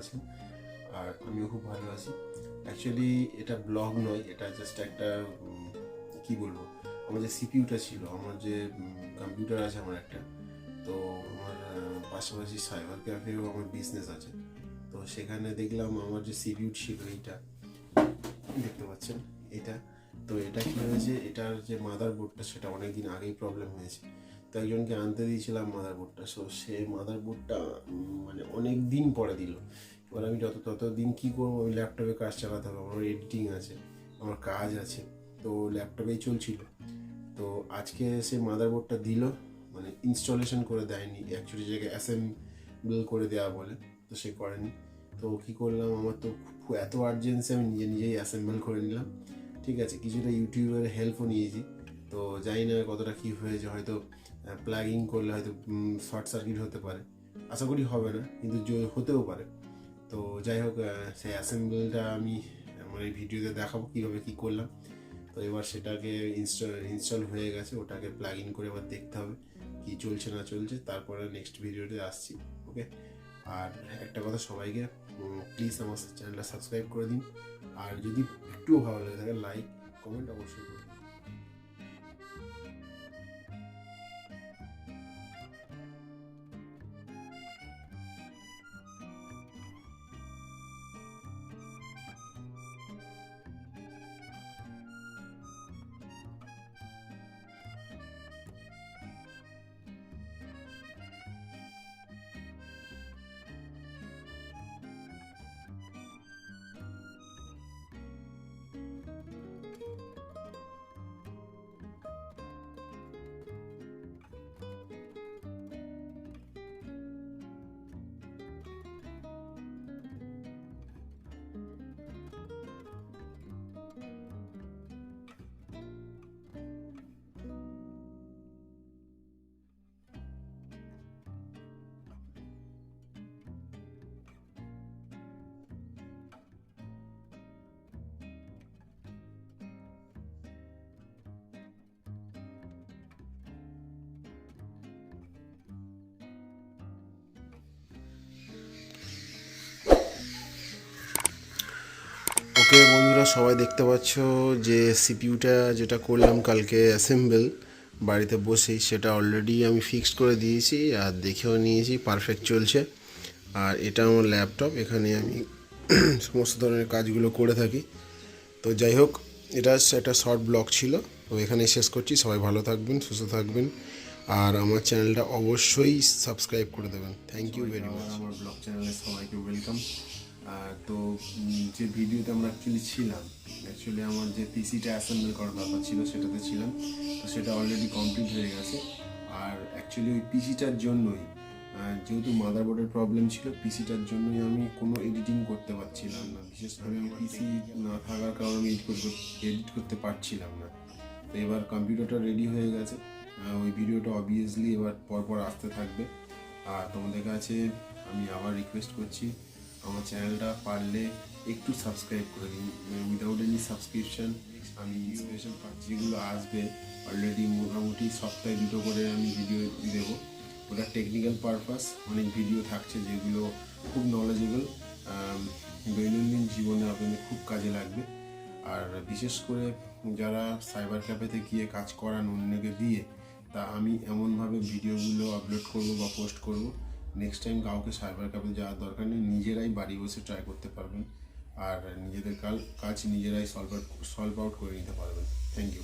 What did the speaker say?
আছেন, আর আমিও খুব ভালো আছি। অ্যাকচুয়ালি এটা ব্লগ নয়, এটা জাস্ট একটা কি বলবো, আমার যে সিপিইউটা ছিল, আমার যে কম্পিউটার আছে আমার একটা, তো আমার পাশাপাশি সাইবার ক্যাফেও আমার বিজনেস আছে। তো সেখানে দেখলাম আমার যে সিপিইউ ছিল, এইটা দেখতে পাচ্ছেন এটা, তো এটা কী হয়েছে, এটার যে মাদারবোর্ডটা সেটা অনেক দিন আগেই প্রবলেম হয়েছে। তো একজনকে আনতে দিয়েছিলাম মাদারবোর্ডটা, সো সে মাদারবোর্ডটা মানে অনেক দিন পরে দিল। এবার আমি ততদিন কী করবো, আমি ল্যাপটপে কাজ চালাতে হবে, আমার এডিটিং আছে, আমার কাজ আছে, তো ল্যাপটপেই চলছিল। তো আজকে সে মাদারবোর্ডটা দিল, মানে ইনস্টলেশন করে দেয়নি, অ্যাকচুয়ালি জায়গায় অ্যাসেম্বল করে দেওয়া বলে, তো সে করেনি। তো কী করলাম, আমার তো এত আর্জেন্সি, আমি নিজেই অ্যাসেম্বল করে নিলাম। ঠিক আছে, কিছুটা ইউটিউবের হেল্পও নিয়েছি। তো জানি না কতটা কী হয়েছে, হয়তো প্লাগিং করলে হয়তো শর্ট সার্কিট হতে পারে, আশা করি হবে না, কিন্তু হতেও পারে। তো যাই হোক, সেই অ্যাসেম্বলটা আমি আমার এই ভিডিওতে দেখাবো কীভাবে কী করলাম। তো এবার সেটাকে ইনস্টল হয়ে গেছে, ওটাকে প্লাগ ইন করে এবার দেখতে হবে কি চলছে না চলছে, তারপরে নেক্সট ভিডিওতে আসছি। ওকে, আর একটা কথা, সবাইকে প্লিজ আমার চ্যানেলটা সাবস্ক্রাইব করে দিন, আর যদি একটুও ভালো লাগে থাকে লাইক কমেন্ট অবশ্যই করুন। ওকে বন্ধুরা, সবাই দেখতে পাচ্ছ যে সিপিইউটা যেটা করলাম কালকে অ্যাসেম্বল বাড়িতে বসেই, সেটা অলরেডি আমি ফিক্সড করে দিয়েছি আর দেখেও নিয়েছি, পারফেক্ট চলছে। আর এটা আমার ল্যাপটপ, এখানে আমি সমস্ত ধরনের কাজগুলো করে থাকি। তো যাই হোক, এটা একটা শর্ট ব্লগ ছিল, তো এখানে শেষ করছি। সবাই ভালো থাকবেন, সুস্থ থাকবেন, আর আমার চ্যানেলটা অবশ্যই সাবস্ক্রাইব করে দেবেন। Thank you very much. আমার ব্লগ চ্যানেলে সবাইকে ওয়েলকাম। তো যে ভিডিওতে আমরা অ্যাকচুয়ালি আমার যে পিসিটা অ্যাসেম্বল করার ব্যাপার ছিল সেটাতে ছিলাম, তো সেটা অলরেডি কমপ্লিট হয়ে গেছে। আর অ্যাকচুয়ালি ওই পিসিটার জন্যই, যেহেতু মাদারবোর্ডের প্রবলেম ছিল, পিসিটার জন্যই আমি কোনো এডিটিং করতে পারছিলাম না। বিশেষ করে আমি পিসি না থাকার কারণে আমি এডিট করতে পারছিলাম না। তো এবার কম্পিউটারটা রেডি হয়ে গেছে, ওই ভিডিওটা অবভিয়াসলি এবার পরপর আসতে থাকবে। আর তোমাদের কাছে আমি আবার রিকোয়েস্ট করছি, আমার চ্যানেলটা পারলে একটু সাবস্ক্রাইব করে দিন। উইদাউট এনি সাবস্ক্রিপশান আমি ইন্সপিরেশন পাচ্ছি, যেগুলো আসবে অলরেডি মোটামুটি সপ্তাহে 2টো করে আমি ভিডিও দেবো। ওটা টেকনিক্যাল পারপাস, অনেক ভিডিও থাকছে যেগুলো খুব নলেজেবল, দৈনন্দিন জীবনে আপনাদের খুব কাজে লাগবে। আর বিশেষ করে যারা সাইবার ক্যাফেতে গিয়ে কাজ করান অন্যকে দিয়ে, তা আমি এমনভাবে ভিডিওগুলো আপলোড করব বা পোস্ট করব, নেক্সট টাইম কাউকে সাইবার ক্যাফে যাওয়ার দরকার নেই, নিজেরাই বাড়ি বসে ট্রাই করতে পারবেন, আর নিজেদের কাজ নিজেরাই সলভ আউট করে নিতে পারবেন। Thank you.